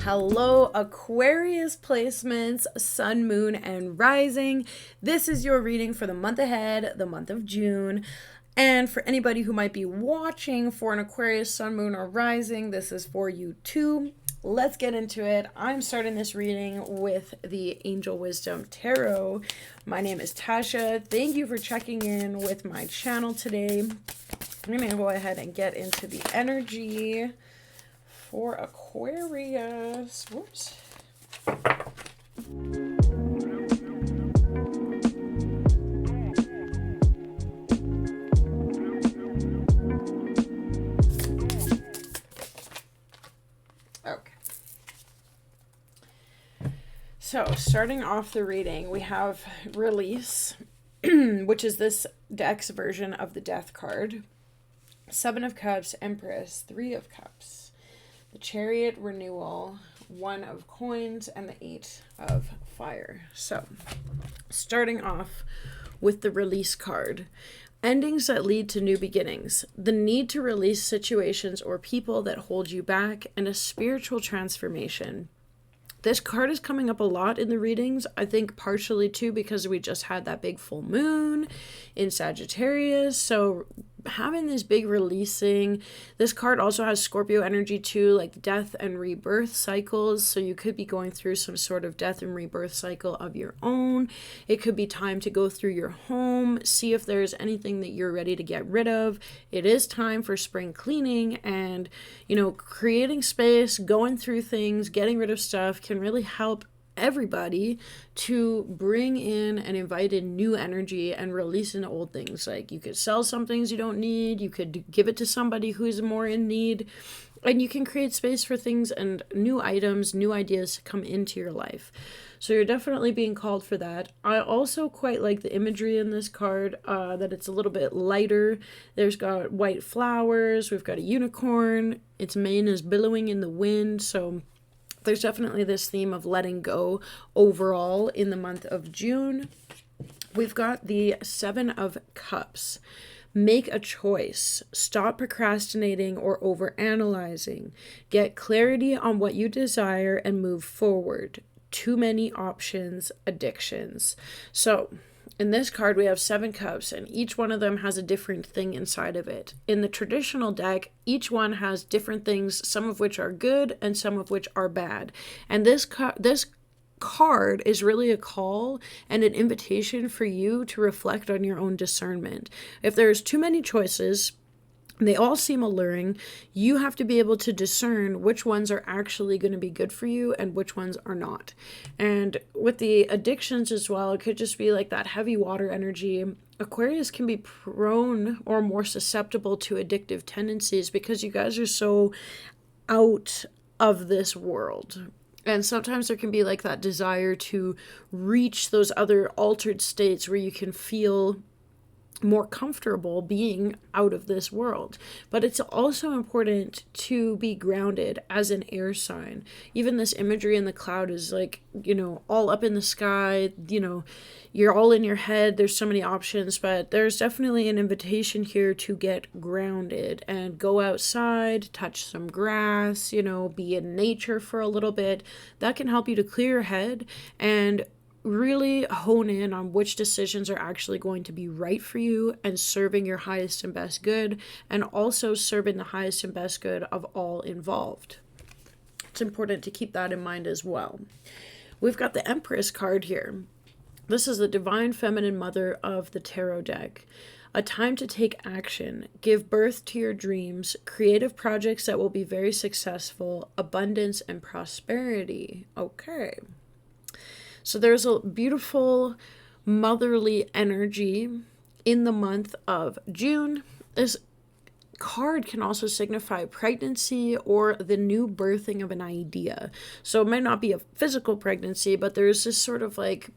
Hello, Aquarius placements, sun, moon, and rising. This is your reading for the month ahead, the month of June. And for anybody who might be watching for an Aquarius, sun, moon, or rising, this is for you too. Let's get into it. I'm starting this reading with the Angel Wisdom Tarot. My name is Tasha. Thank you for checking in with my channel today. I'm going to go ahead and get into the energy for Aquarius. Whoops. Okay. So, starting off the reading, we have Release, which is this deck's version of the Death card. 7 of Cups, Empress, 3 of Cups. The Chariot, Renewal, 1 of Coins, and the 8 of Fire. So, starting off with the Release card. Endings that lead to new beginnings. The need to release situations or people that hold you back, and a spiritual transformation. This card is coming up a lot in the readings, I think partially too because we just had that big full moon in Sagittarius, so having this big releasing. This card also has Scorpio energy too, like death and rebirth cycles, so you could be going through some sort of death and rebirth cycle of your own. It could be time to go through your home, see if there's anything that you're ready to get rid of. It is time for spring cleaning, and creating space, going through things, getting rid of stuff can really help everybody to bring in and invite in new energy and release in old things. Like, you could sell some things you don't need, you could give it to somebody who's more in need, and you can create space for things and new items, new ideas to come into your life. So you're definitely being called for that. I also quite like the imagery in this card, that it's a little bit lighter. There's got white flowers, we've got a unicorn, its mane is billowing in the wind, so there's definitely this theme of letting go overall in the month of June. We've got the 7 of Cups. Make a choice. Stop procrastinating or overanalyzing. Get clarity on what you desire and move forward. Too many options, addictions. So in this card, we have 7 cups, and each one of them has a different thing inside of it. In the traditional deck, each one has different things, some of which are good and some of which are bad. And this card is really a call and an invitation for you to reflect on your own discernment. If there's too many choices, they all seem alluring, you have to be able to discern which ones are actually going to be good for you and which ones are not. And with the addictions as well, it could just be like that heavy water energy. Aquarius can be prone or more susceptible to addictive tendencies because you guys are so out of this world. And sometimes there can be like that desire to reach those other altered states where you can feel more comfortable being out of this world. But it's also important to be grounded as an air sign. Even this imagery in the cloud is like, all up in the sky, you're all in your head. There's so many options, but there's definitely an invitation here to get grounded and go outside, touch some grass, be in nature for a little bit. That can help you to clear your head and really hone in on which decisions are actually going to be right for you and serving your highest and best good, and also serving the highest and best good of all involved. It's important to keep that in mind as well. We've got the Empress card here. This is the divine feminine mother of the tarot deck. A time to take action, give birth to your dreams, creative projects that will be very successful, abundance and prosperity. Okay. So there's a beautiful motherly energy in the month of June. This card can also signify pregnancy or the new birthing of an idea. So it might not be a physical pregnancy, but there's this sort of like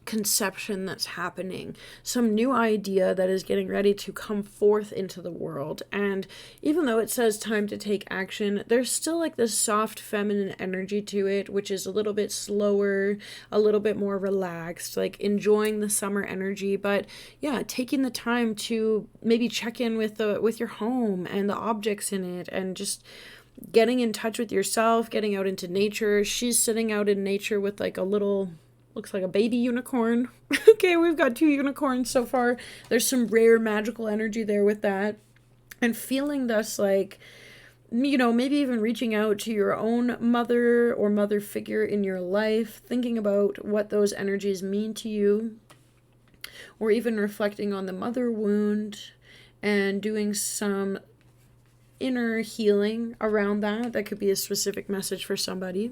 conception that's happening, some new idea that is getting ready to come forth into the world. And even though it says time to take action, there's still like this soft feminine energy to it, which is a little bit slower, a little bit more relaxed, like enjoying the summer energy. But yeah, taking the time to maybe check in with your home and the objects in it, and just getting in touch with yourself, getting out into nature. She's sitting out in nature with like a little, looks like a baby unicorn. Okay, we've got 2 unicorns so far. There's some rare magical energy there with that. And feeling this like, you know, maybe even reaching out to your own mother or mother figure in your life, thinking about what those energies mean to you, or even reflecting on the mother wound and doing some inner healing around that. That could be a specific message for somebody.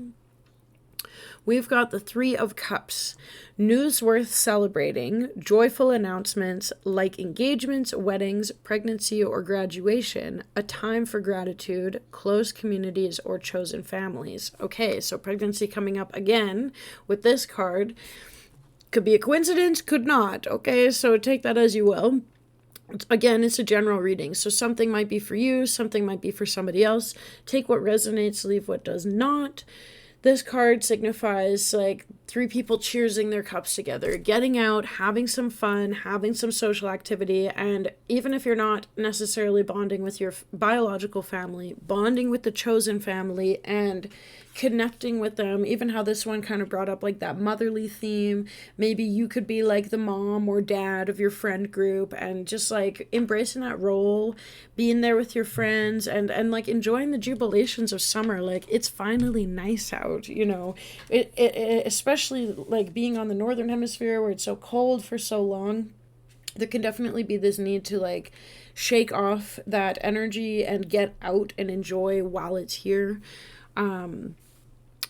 We've got the 3 of Cups. News worth celebrating, joyful announcements like engagements, weddings, pregnancy, or graduation, a time for gratitude, close communities, or chosen families. Okay, so pregnancy coming up again with this card. Could be a coincidence, could not. Okay, so take that as you will. Again, it's a general reading, so something might be for you, something might be for somebody else. Take what resonates, leave what does not. This card signifies like 3 people cheersing their cups together, getting out, having some fun, having some social activity, and even if you're not necessarily bonding with your biological family, bonding with the chosen family and connecting with them. Even how this one kind of brought up like that motherly theme. Maybe you could be like the mom or dad of your friend group and just like embracing that role, being there with your friends and like enjoying the jubilations of summer. Like it's finally nice out, you know. It especially like being on the northern hemisphere where it's so cold for so long. There can definitely be this need to like shake off that energy and get out and enjoy while it's here.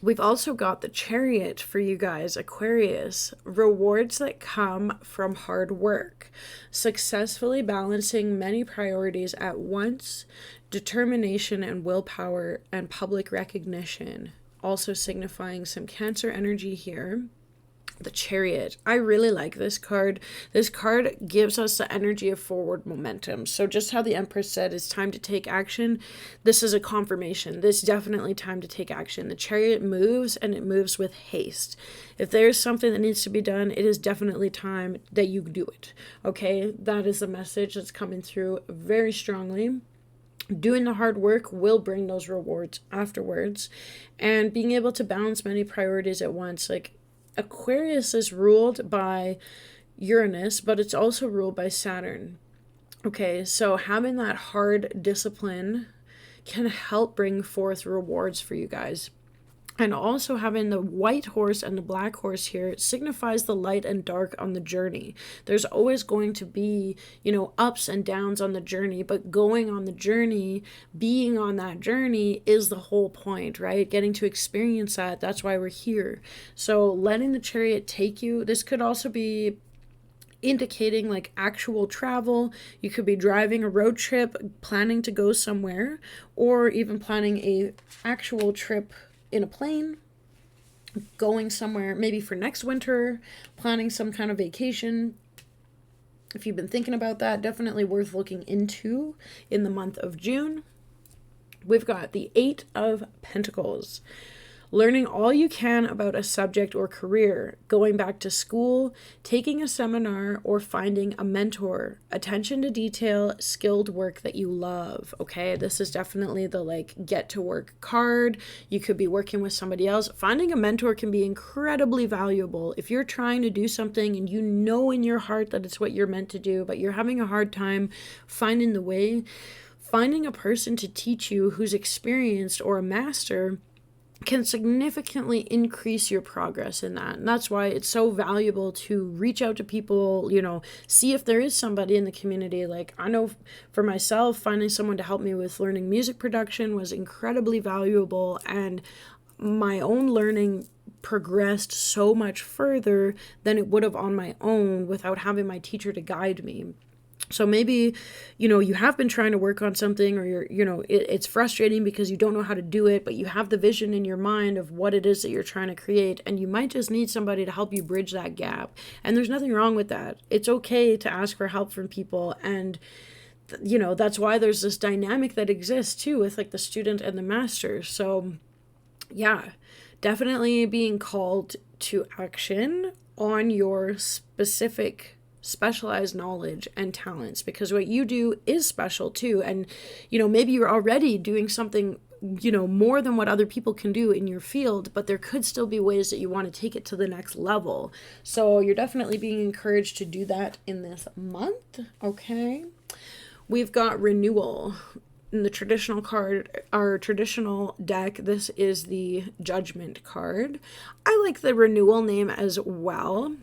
We've also got the Chariot for you guys, Aquarius. Rewards that come from hard work. Successfully balancing many priorities at once. Determination and willpower and public recognition. Also signifying some Cancer energy here. The Chariot. I really like this card. This card gives us the energy of forward momentum. So just how the Empress said, it's time to take action. This is a confirmation. This is definitely time to take action. The Chariot moves and it moves with haste. If there's something that needs to be done, it is definitely time that you do it. Okay, that is the message that's coming through very strongly. Doing the hard work will bring those rewards afterwards. And being able to balance many priorities at once, like Aquarius is ruled by Uranus, but it's also ruled by Saturn. Okay, so having that hard discipline can help bring forth rewards for you guys. And also having the white horse and the black horse here signifies the light and dark on the journey. There's always going to be, you know, ups and downs on the journey, but going on the journey, being on that journey is the whole point, right? Getting to experience that. That's why we're here. So letting the Chariot take you. This could also be indicating like actual travel. You could be driving a road trip, planning to go somewhere, or even planning a actual trip in a plane, going somewhere maybe for next winter, planning some kind of vacation. If you've been thinking about that, definitely worth looking into in the month of June. We've got the 8 of Pentacles. Learning all you can about a subject or career, going back to school, taking a seminar, or finding a mentor. Attention to detail, skilled work that you love, okay? This is definitely the like get to work card. You could be working with somebody else. Finding a mentor can be incredibly valuable. If you're trying to do something and you know in your heart that it's what you're meant to do, but you're having a hard time finding the way, finding a person to teach you who's experienced or a master can significantly increase your progress in that. And that's why it's so valuable to reach out to people, you know, see if there is somebody in the community. Like I know for myself, finding someone to help me with learning music production was incredibly valuable, and my own learning progressed so much further than it would have on my own without having my teacher to guide me. So maybe, you know, you have been trying to work on something, or you're, you know, it's frustrating because you don't know how to do it, but you have the vision in your mind of what it is that you're trying to create, and you might just need somebody to help you bridge that gap. And there's nothing wrong with that. It's okay to ask for help from people. And, you know, that's why there's this dynamic that exists too with like the student and the master. So yeah, definitely being called to action on your specialized knowledge and talents, because what you do is special too. And you know, maybe you're already doing something more than what other people can do in your field, but there could still be ways that you want to take it to the next level. So you're definitely being encouraged to do that in this month. Okay. We've got renewal. In the traditional card, our traditional deck, this is the Judgment card. I like the renewal name as well.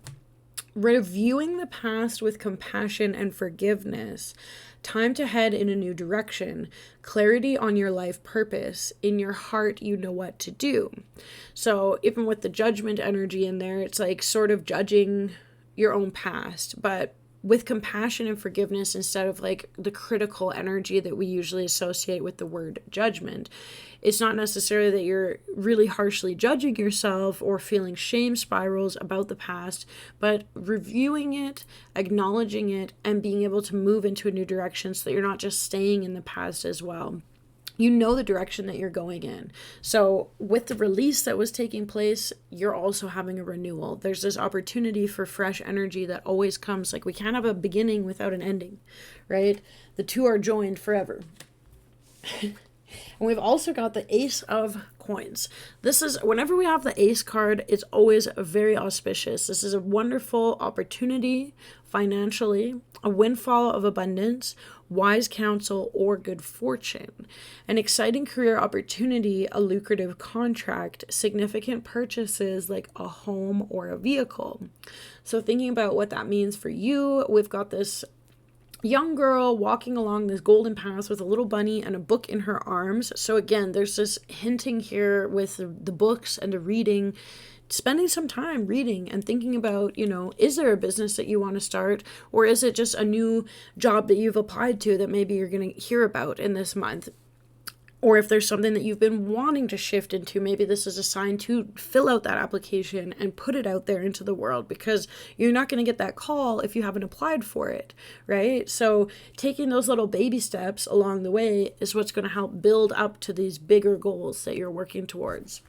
Reviewing the past with compassion and forgiveness. Time to head in a new direction. Clarity on your life purpose. In your heart, you know what to do. So even with the Judgment energy in there, it's like sort of judging your own past, but with compassion and forgiveness instead of like the critical energy that we usually associate with the word judgment. It's not necessarily that you're really harshly judging yourself or feeling shame spirals about the past, but reviewing it, acknowledging it, and being able to move into a new direction so that you're not just staying in the past as well. You know the direction that you're going in. So with the release that was taking place, you're also having a renewal. There's this opportunity for fresh energy that always comes. Like, we can't have a beginning without an ending, right? The two are joined forever. And we've also got the Ace of Coins. This is, whenever we have the Ace card, it's always very auspicious. This is a wonderful opportunity financially, a windfall of abundance, wise counsel, or good fortune. An exciting career opportunity, a lucrative contract, significant purchases like a home or a vehicle. So thinking about what that means for you, we've got this young girl walking along this golden path with a little bunny and a book in her arms. So again, there's this hinting here with the books and the reading, spending some time reading and thinking about, is there a business that you want to start, or is it just a new job that you've applied to that maybe you're going to hear about in this month? Or if there's something that you've been wanting to shift into, maybe this is a sign to fill out that application and put it out there into the world, because you're not going to get that call if you haven't applied for it, right? So taking those little baby steps along the way is what's going to help build up to these bigger goals that you're working towards.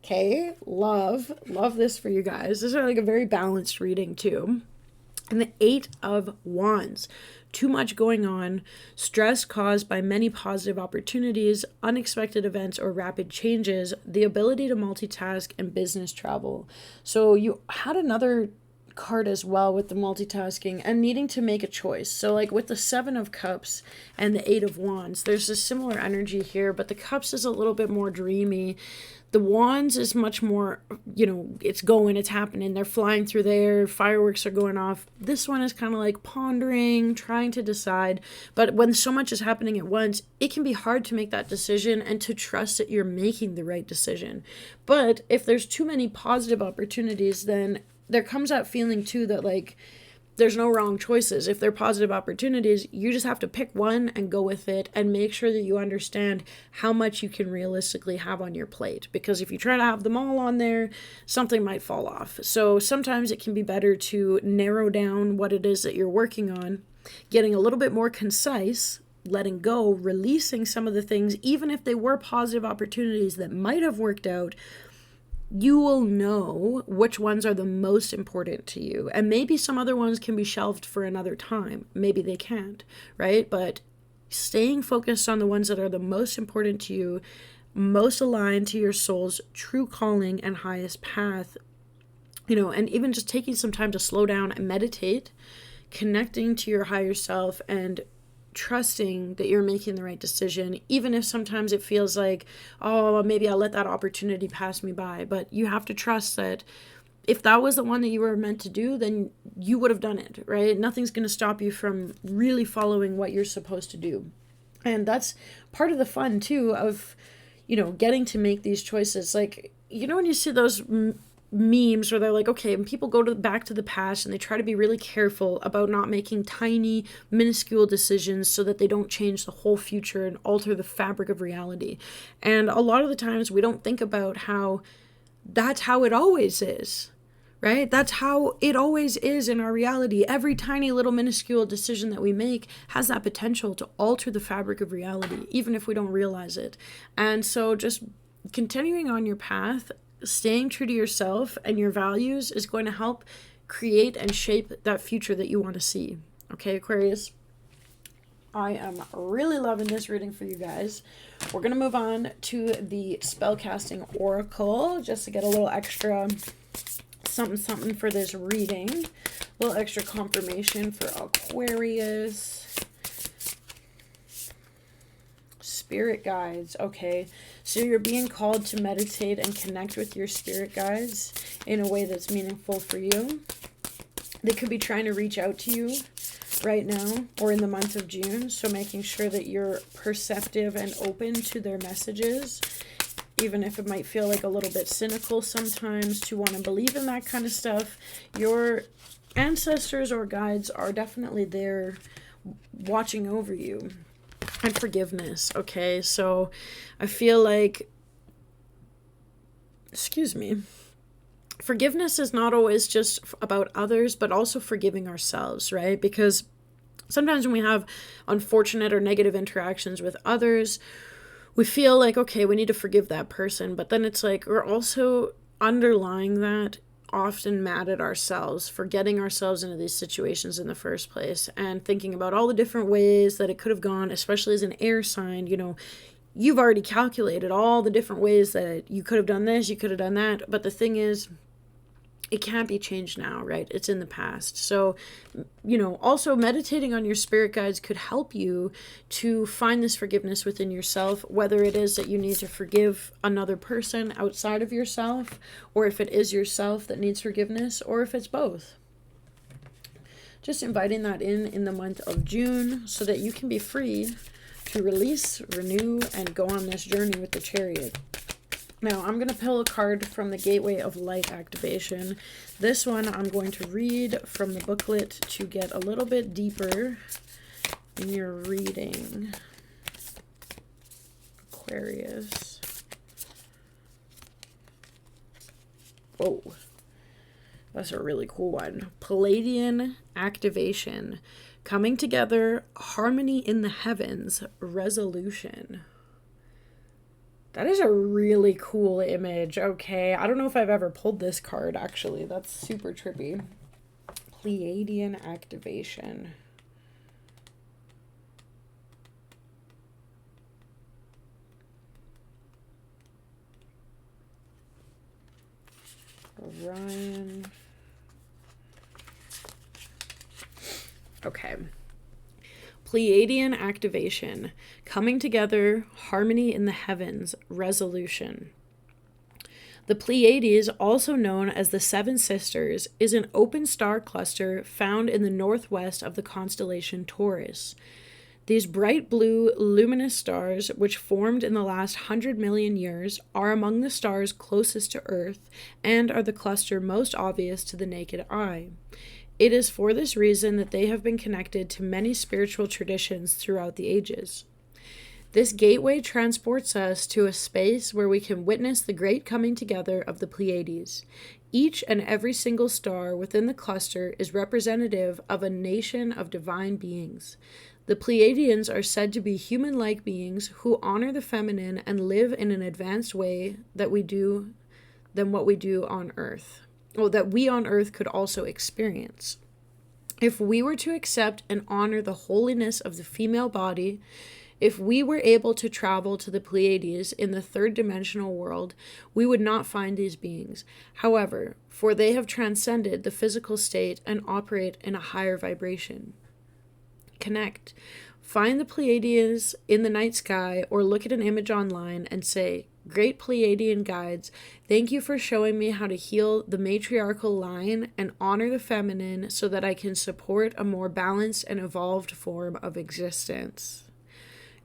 Okay, love this for you guys. This is like a very balanced reading too. And the Eight of Wands. Too much going on, stress caused by many positive opportunities, unexpected events, or rapid changes, the ability to multitask, and business travel. So you had another card as well with the multitasking and needing to make a choice. So like with the Seven of Cups and the Eight of Wands, there's a similar energy here, but the Cups is a little bit more dreamy. The Wands is much more, it's going, it's happening. They're flying through there. Fireworks are going off. This one is kind of like pondering, trying to decide. But when so much is happening at once, it can be hard to make that decision and to trust that you're making the right decision. But if there's too many positive opportunities, then there comes that feeling too that like, there's no wrong choices. If they're positive opportunities, you just have to pick one and go with it and make sure that you understand how much you can realistically have on your plate. Because if you try to have them all on there, something might fall off. So sometimes it can be better to narrow down what it is that you're working on, getting a little bit more concise, letting go, releasing some of the things, even if they were positive opportunities that might have worked out. You will know which ones are the most important to you. And maybe some other ones can be shelved for another time. Maybe they can't, right? But staying focused on the ones that are the most important to you, most aligned to your soul's true calling and highest path, and even just taking some time to slow down and meditate, connecting to your higher self and trusting that you're making the right decision, even if sometimes it feels like, oh, maybe I'll let that opportunity pass me by. But you have to trust that if that was the one that you were meant to do, then you would have done it, right? Nothing's going to stop you from really following what you're supposed to do. And that's part of the fun too of, getting to make these choices. Like, when you see those memes where they're like, okay, and people go back to the past and they try to be really careful about not making tiny, minuscule decisions so that they don't change the whole future and alter the fabric of reality. And a lot of the times we don't think about how that's how it always is, right? That's how it always is in our reality. Every tiny little minuscule decision that we make has that potential to alter the fabric of reality, even if we don't realize it. And so just continuing on your path, staying true to yourself and your values is going to help create and shape that future that you want to see. Okay, Aquarius? I am really loving this reading for you guys. We're going to move on to the spellcasting oracle just to get a little extra something for this reading. A little extra confirmation for Aquarius. Spirit guides. Okay, so you're being called to meditate and connect with your spirit guides in a way that's meaningful for you. They could be trying to reach out to you right now or in the month of June, so making sure that you're perceptive and open to their messages, even if it might feel like a little bit cynical sometimes to want to believe in that kind of stuff. Your ancestors or guides are definitely there watching over you. And forgiveness, okay? So I feel like, forgiveness is not always just about others, but also forgiving ourselves, right? Because sometimes when we have unfortunate or negative interactions with others, we feel like, okay, we need to forgive that person. But then it's like we're also underlying that often mad at ourselves for getting ourselves into these situations in the first place and thinking about all the different ways that it could have gone, especially as an air sign. You know, you've already calculated all the different ways that you could have done this, you could have done that. But the thing is, it can't be changed now, right? It's in the past. So, you know, also meditating on your spirit guides could help you to find this forgiveness within yourself, whether it is that you need to forgive another person outside of yourself, or if it is yourself that needs forgiveness, or if it's both. Just inviting that in the month of June so that you can be free to release, renew, and go on this journey with the Chariot. Now, I'm going to pull a card from the Gateway of Light activation. This one I'm going to read from the booklet to get a little bit deeper in your reading. Aquarius. Whoa. That's a really cool one. Palladian activation. Coming together, harmony in the heavens, resolution. That is a really cool image. Okay, I don't know if I've ever pulled this card, actually. That's super trippy. Pleiadian activation. Orion. Okay. Pleiadian activation, coming together, harmony in the heavens, resolution. The Pleiades, also known as the Seven Sisters, is an open star cluster found in the northwest of the constellation Taurus. These bright blue, luminous stars, which formed in the last 100 million years, are among the stars closest to Earth and are the cluster most obvious to the naked eye. It is for this reason that they have been connected to many spiritual traditions throughout the ages. This gateway transports us to a space where we can witness the great coming together of the Pleiades. Each and every single star within the cluster is representative of a nation of divine beings. The Pleiadians are said to be human-like beings who honor the feminine and live in an advanced way than what we do on Earth. That we on Earth could also experience. If we were to accept and honor the holiness of the female body, if we were able to travel to the Pleiades in the third dimensional world, we would not find these beings. However, for they have transcended the physical state and operate in a higher vibration. Connect. Find the Pleiades in the night sky or look at an image online and say, "Great Pleiadian guides, thank you for showing me how to heal the matriarchal line and honor the feminine so that I can support a more balanced and evolved form of existence."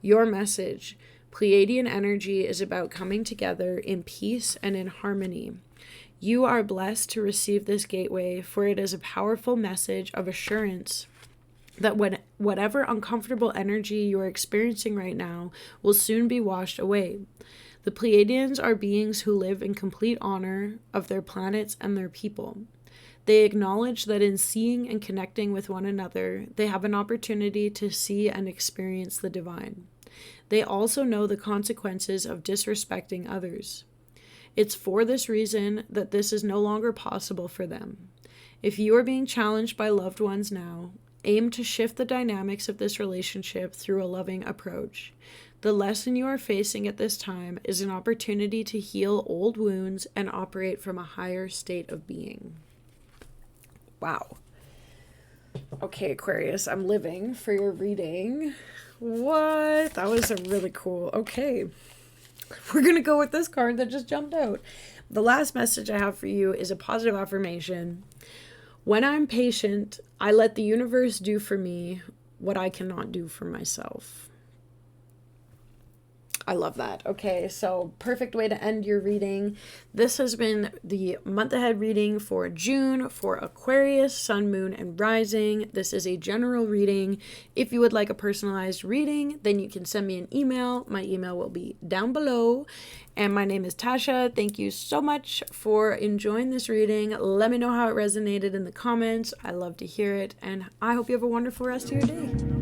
Your message. Pleiadian energy is about coming together in peace and in harmony. You are blessed to receive this gateway, for it is a powerful message of assurance that whatever uncomfortable energy you are experiencing right now will soon be washed away. The Pleiadians are beings who live in complete honor of their planets and their people. They acknowledge that in seeing and connecting with one another, they have an opportunity to see and experience the divine. They also know the consequences of disrespecting others. It's for this reason that this is no longer possible for them. If you are being challenged by loved ones now, Aim to shift the dynamics of this relationship through a loving approach. The lesson you are facing at this time is an opportunity to heal old wounds and operate from a higher state of being. Wow. Okay, Aquarius, I'm living for your reading. What? That was a really cool. Okay. We're going to go with this card that just jumped out. The last message I have for you is a positive affirmation. When I'm patient, I let the universe do for me what I cannot do for myself. I love that. Okay, so perfect way to end your reading. This has been the month ahead reading for June for Aquarius, Sun, Moon, and Rising. This is a general reading. If you would like a personalized reading, then you can send me an email. My email will be down below. And my name is Tasha. Thank you so much for enjoying this reading. Let me know how it resonated in the comments. I love to hear it. And I hope you have a wonderful rest of your day.